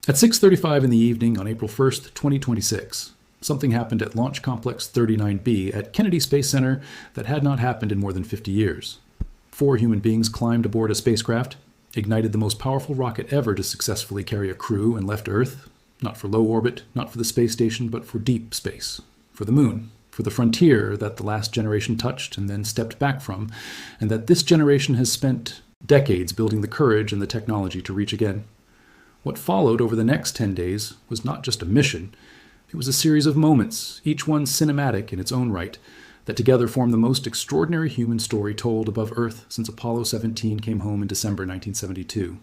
At 6:35 in the evening on April 1st, 2026, something happened at Launch Complex 39B at Kennedy Space Center that had not happened in more than 50 years. 4 human beings climbed aboard a spacecraft, ignited the most powerful rocket ever to successfully carry a crew, and left Earth, not for low orbit, not for the space station, but for deep space, for the moon, for the frontier that the last generation touched and then stepped back from, and that this generation has spent decades building the courage and the technology to reach again. What followed over the next 10 days was not just a mission, it was a series of moments, each one cinematic in its own right, that together form the most extraordinary human story told above Earth since Apollo 17 came home in December 1972.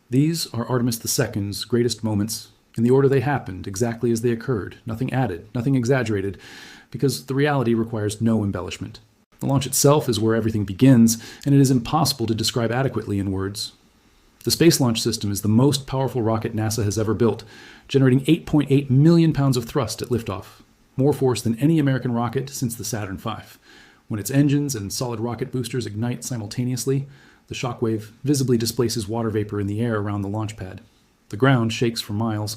These are Artemis II's greatest moments, in the order they happened, exactly as they occurred, nothing added, nothing exaggerated, because the reality requires no embellishment. The launch itself is where everything begins, and it is impossible to describe adequately in words. The Space Launch System is the most powerful rocket NASA has ever built, generating 8.8 million pounds of thrust at liftoff, more force than any American rocket since the Saturn V. When its engines and solid rocket boosters ignite simultaneously, the shockwave visibly displaces water vapor in the air around the launch pad. The ground shakes for miles,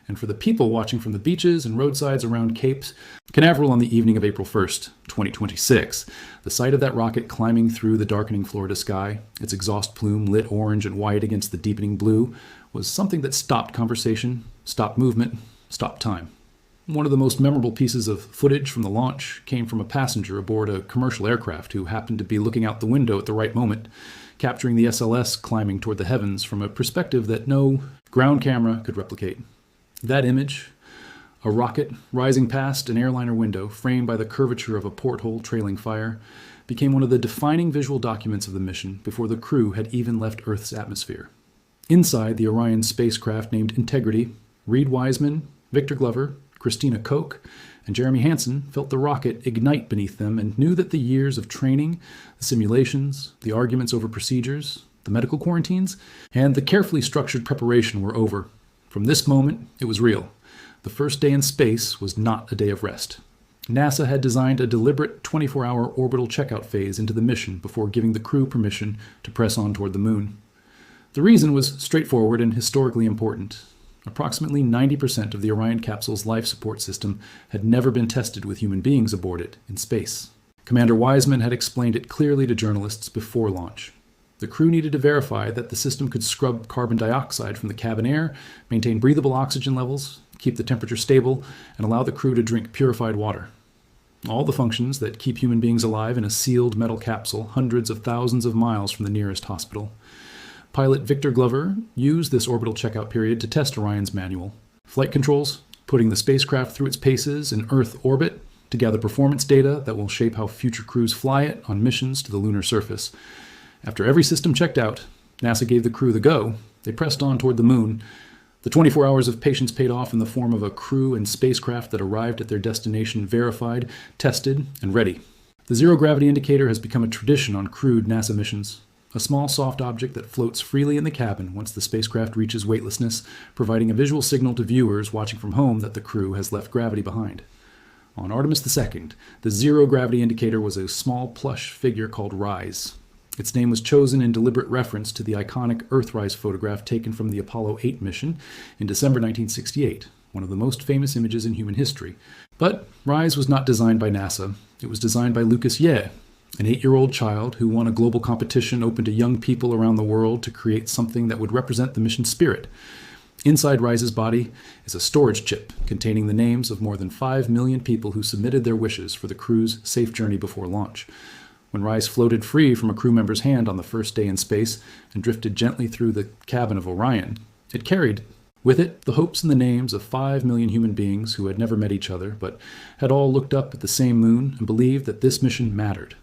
and for the people watching from the beaches and roadsides around Cape Canaveral on the evening of April 1st, 2026, the sight of that rocket climbing through the darkening Florida sky, its exhaust plume lit orange and white against the deepening blue, was something that stopped conversation, stopped movement, stopped time. One of the most memorable pieces of footage from the launch came from a passenger aboard a commercial aircraft who happened to be looking out the window at the right moment, capturing the SLS climbing toward the heavens from a perspective that no ground camera could replicate. That image, a rocket rising past an airliner window framed by the curvature of a porthole trailing fire, became one of the defining visual documents of the mission before the crew had even left Earth's atmosphere. Inside the Orion spacecraft named Integrity, Reid Wiseman, Victor Glover, Christina Koch, and Jeremy Hansen felt the rocket ignite beneath them and knew that the years of training, the simulations, the arguments over procedures, the medical quarantines, and the carefully structured preparation were over. From this moment, it was real. The first day in space was not a day of rest. NASA had designed a deliberate 24-hour orbital checkout phase into the mission before giving the crew permission to press on toward the moon. The reason was straightforward and historically important. Approximately 90% of the Orion capsule's life support system had never been tested with human beings aboard it in space. Commander Wiseman had explained it clearly to journalists before launch. The crew needed to verify that the system could scrub carbon dioxide from the cabin air, maintain breathable oxygen levels, keep the temperature stable, and allow the crew to drink purified water. All the functions that keep human beings alive in a sealed metal capsule hundreds of thousands of miles from the nearest hospital. Pilot Victor Glover used this orbital checkout period to test Orion's manual. Flight controls, putting the spacecraft through its paces in Earth orbit to gather performance data that will shape how future crews fly it on missions to the lunar surface. After every system checked out, NASA gave the crew the go. They pressed on toward the moon. The 24 hours of patience paid off in the form of a crew and spacecraft that arrived at their destination verified, tested, and ready. The zero-gravity indicator has become a tradition on crewed NASA missions. A small soft object that floats freely in the cabin once the spacecraft reaches weightlessness, providing a visual signal to viewers watching from home that the crew has left gravity behind. On Artemis II, the zero-gravity indicator was a small plush figure called Rise. Its name was chosen in deliberate reference to the iconic Earthrise photograph taken from the Apollo 8 mission in December 1968, one of the most famous images in human history. But Rise was not designed by NASA. It was designed by Lucas Ye, an 8-year-old child who won a global competition open to young people around the world to create something that would represent the mission spirit. Inside Rise's body is a storage chip containing the names of more than 5 million people who submitted their wishes for the crew's safe journey before launch. When Rise floated free from a crew member's hand on the first day in space and drifted gently through the cabin of Orion, it carried with it the hopes and the names of 5 million human beings who had never met each other but had all looked up at the same moon and believed that this mission mattered.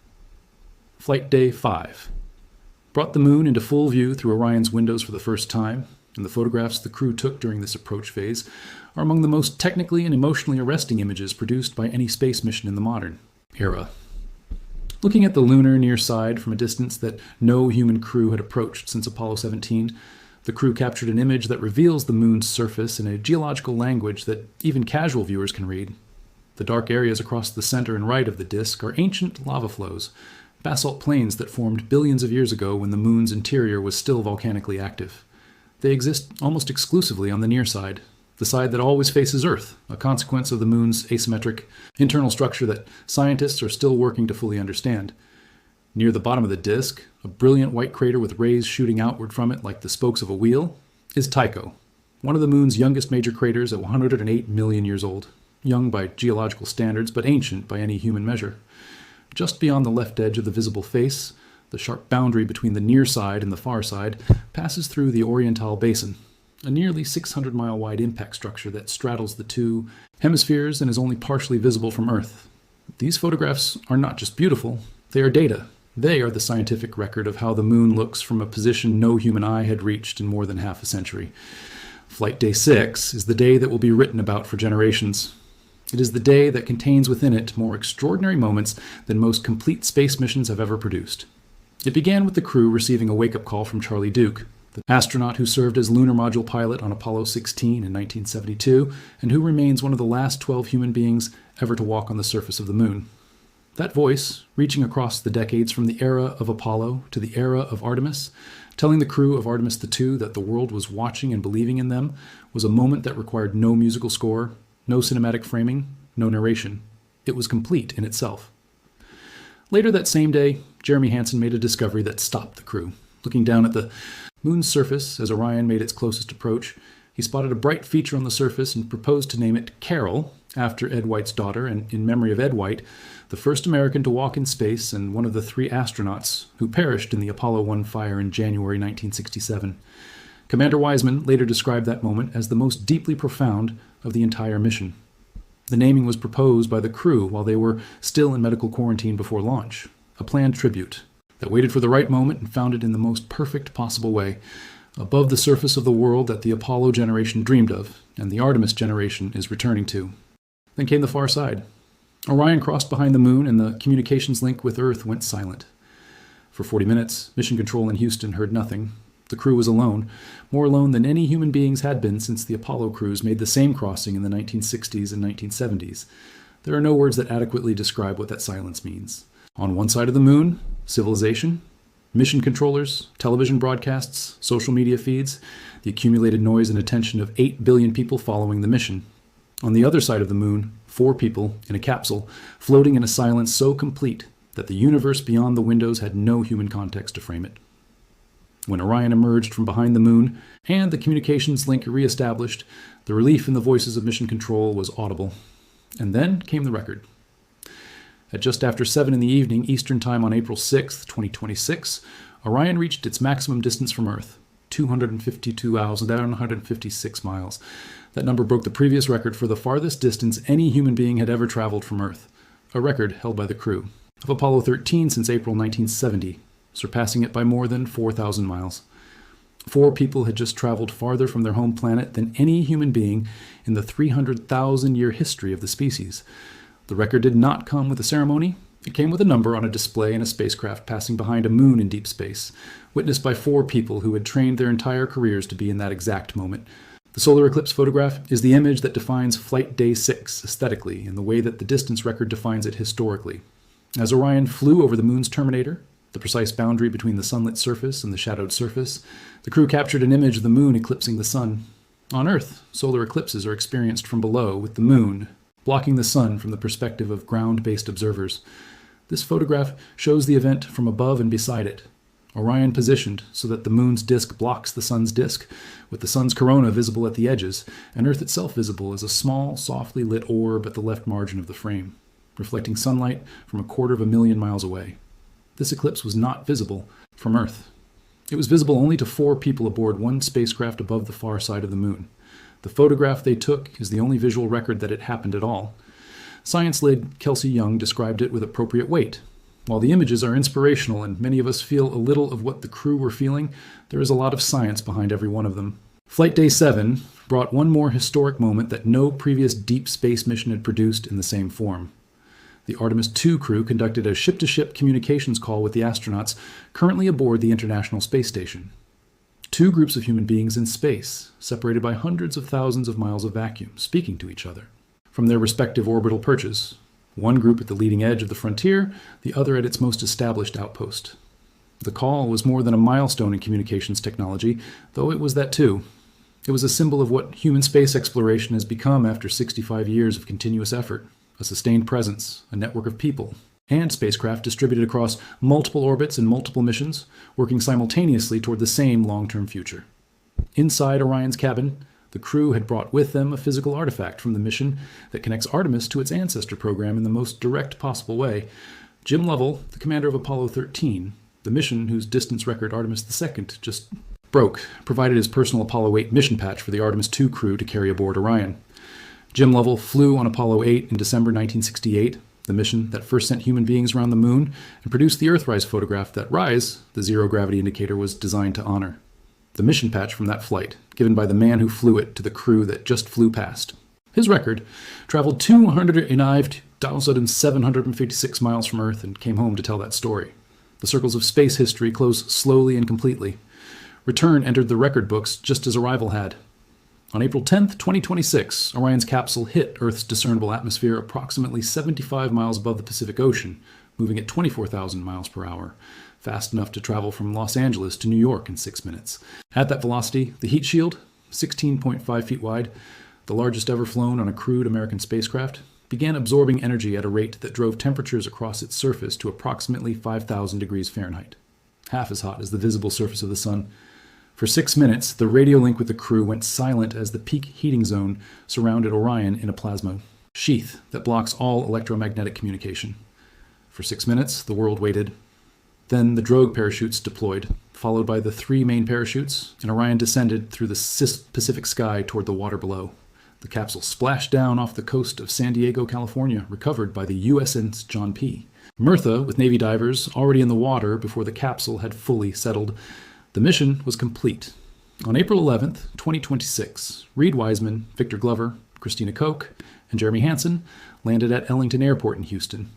Flight Day 5 brought the moon into full view through Orion's windows for the first time, and the photographs the crew took during this approach phase are among the most technically and emotionally arresting images produced by any space mission in the modern era. Looking at the lunar near side from a distance that no human crew had approached since Apollo 17, the crew captured an image that reveals the moon's surface in a geological language that even casual viewers can read. The dark areas across the center and right of the disk are ancient lava flows, basalt plains that formed billions of years ago when the moon's interior was still volcanically active. They exist almost exclusively on the near side, the side that always faces Earth, a consequence of the moon's asymmetric internal structure that scientists are still working to fully understand. Near the bottom of the disk, a brilliant white crater with rays shooting outward from it like the spokes of a wheel, is Tycho, one of the moon's youngest major craters at 108 million years old. Young by geological standards, but ancient by any human measure. Just beyond the left edge of the visible face, the sharp boundary between the near side and the far side passes through the Oriental Basin, a nearly 600-mile wide impact structure that straddles the two hemispheres and is only partially visible from Earth. These photographs are not just beautiful, they are data. They are the scientific record of how the moon looks from a position no human eye had reached in more than half a century. Flight Day 6 is the day that will be written about for generations. It is the day that contains within it more extraordinary moments than most complete space missions have ever produced. It began with the crew receiving a wake-up call from Charlie Duke, the astronaut who served as lunar module pilot on Apollo 16 in 1972, and who remains one of the last 12 human beings ever to walk on the surface of the moon. That voice, reaching across the decades from the era of Apollo to the era of Artemis, telling the crew of Artemis II that the world was watching and believing in them, was a moment that required no musical score, no cinematic framing, no narration. It was complete in itself. Later that same day, Jeremy Hansen made a discovery that stopped the crew. Looking down at the moon's surface as Orion made its closest approach, he spotted a bright feature on the surface and proposed to name it Carroll, after Ed White's daughter, and in memory of Ed White, the first American to walk in space and one of the 3 astronauts who perished in the Apollo 1 fire in January 1967. Commander Wiseman later described that moment as the most deeply profound of the entire mission. The naming was proposed by the crew while they were still in medical quarantine before launch, a planned tribute that waited for the right moment and found it in the most perfect possible way, above the surface of the world that the Apollo generation dreamed of and the Artemis generation is returning to. Then came the far side. Orion crossed behind the moon and the communications link with Earth went silent. For 40 minutes, Mission Control in Houston heard nothing. The crew was alone, more alone than any human beings had been since the Apollo crews made the same crossing in the 1960s and 1970s. There are no words that adequately describe what that silence means. On one side of the moon, civilization, mission controllers, television broadcasts, social media feeds, the accumulated noise and attention of 8 billion people following the mission. On the other side of the moon, 4 people in a capsule, floating in a silence so complete that the universe beyond the windows had no human context to frame it. When Orion emerged from behind the moon and the communications link reestablished, the relief in the voices of Mission Control was audible. And then came the record. At just after 7 in the evening, Eastern Time on April 6, 2026, Orion reached its maximum distance from Earth, 252,156 miles. That number broke the previous record for the farthest distance any human being had ever traveled from Earth, a record held by the crew of Apollo 13 since April 1970, surpassing it by more than 4,000 miles. 4 people had just traveled farther from their home planet than any human being in the 300,000-year history of the species. The record did not come with a ceremony. It came with a number on a display in a spacecraft passing behind a moon in deep space, witnessed by 4 people who had trained their entire careers to be in that exact moment. The solar eclipse photograph is the image that defines Flight Day 6 aesthetically in the way that the distance record defines it historically. As Orion flew over the moon's terminator, the precise boundary between the sunlit surface and the shadowed surface, the crew captured an image of the moon eclipsing the sun. On Earth, solar eclipses are experienced from below, with the moon blocking the sun from the perspective of ground-based observers. This photograph shows the event from above and beside it. Orion positioned so that the moon's disk blocks the sun's disk, with the sun's corona visible at the edges, and Earth itself visible as a small, softly lit orb at the left margin of the frame, reflecting sunlight from 250,000 miles away. This eclipse was not visible from Earth. It was visible only to 4 people aboard one spacecraft above the far side of the moon. The photograph they took is the only visual record that it happened at all. Science lead Kelsey Young described it with appropriate weight. While the images are inspirational and many of us feel a little of what the crew were feeling, there is a lot of science behind every one of them. Flight Day 7 brought one more historic moment that no previous deep space mission had produced in the same form. The Artemis II crew conducted a ship-to-ship communications call with the astronauts currently aboard the International Space Station. 2 groups of human beings in space, separated by hundreds of thousands of miles of vacuum, speaking to each other from their respective orbital perches. One group at the leading edge of the frontier, the other at its most established outpost. The call was more than a milestone in communications technology, though it was that too. It was a symbol of what human space exploration has become after 65 years of continuous effort, a sustained presence, a network of people, and spacecraft distributed across multiple orbits and multiple missions, working simultaneously toward the same long-term future. Inside Orion's cabin, the crew had brought with them a physical artifact from the mission that connects Artemis to its ancestor program in the most direct possible way. Jim Lovell, the commander of Apollo 13, the mission whose distance record Artemis II just broke, provided his personal Apollo 8 mission patch for the Artemis II crew to carry aboard Orion. Jim Lovell flew on Apollo 8 in December 1968, the mission that first sent human beings around the moon and produced the Earthrise photograph that RISE, the zero-gravity indicator, was designed to honor. The mission patch from that flight, given by the man who flew it to the crew that just flew past. His record traveled 209,756 miles from Earth and came home to tell that story. The circles of space history close slowly and completely. Return entered the record books just as arrival had. On April 10, 2026, Orion's capsule hit Earth's discernible atmosphere approximately 75 miles above the Pacific Ocean, moving at 24,000 miles per hour, fast enough to travel from Los Angeles to New York in 6 minutes. At that velocity, the heat shield, 16.5 feet wide, the largest ever flown on a crewed American spacecraft, began absorbing energy at a rate that drove temperatures across its surface to approximately 5,000 degrees Fahrenheit, half as hot as the visible surface of the sun. For 6 minutes, the radio link with the crew went silent as the peak heating zone surrounded Orion in a plasma sheath that blocks all electromagnetic communication. For 6 minutes, the world waited. Then the drogue parachutes deployed, followed by the 3 main parachutes, and Orion descended through the Pacific sky toward the water below. The capsule splashed down off the coast of San Diego, California, recovered by the USS John P. Murtha, with Navy divers already in the water before the capsule had fully settled. The mission was complete. On April 11, 2026, Reid Wiseman, Victor Glover, Christina Koch, and Jeremy Hansen landed at Ellington Airport in Houston.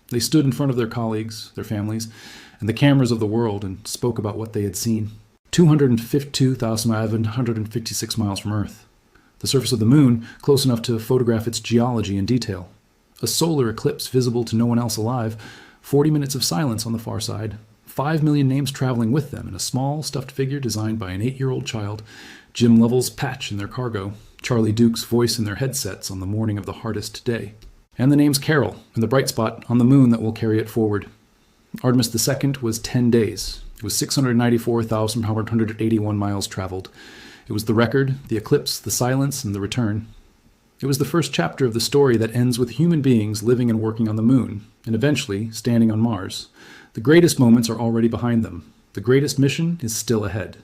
They stood in front of their colleagues, their families, and the cameras of the world and spoke about what they had seen. 252,556 miles from Earth. The surface of the moon close enough to photograph its geology in detail. A solar eclipse visible to no one else alive. 40 minutes of silence on the far side. 5 million names traveling with them in a small stuffed figure designed by an 8-year-old child. Jim Lovell's patch in their cargo. Charlie Duke's voice in their headsets on the morning of the hardest day. And the name's Carroll, and the bright spot on the moon that will carry it forward. Artemis II was 10 days. It was 694,181 miles traveled. It was the record, the eclipse, the silence, and the return. It was the first chapter of the story that ends with human beings living and working on the moon, and eventually standing on Mars. The greatest moments are already behind them. The greatest mission is still ahead.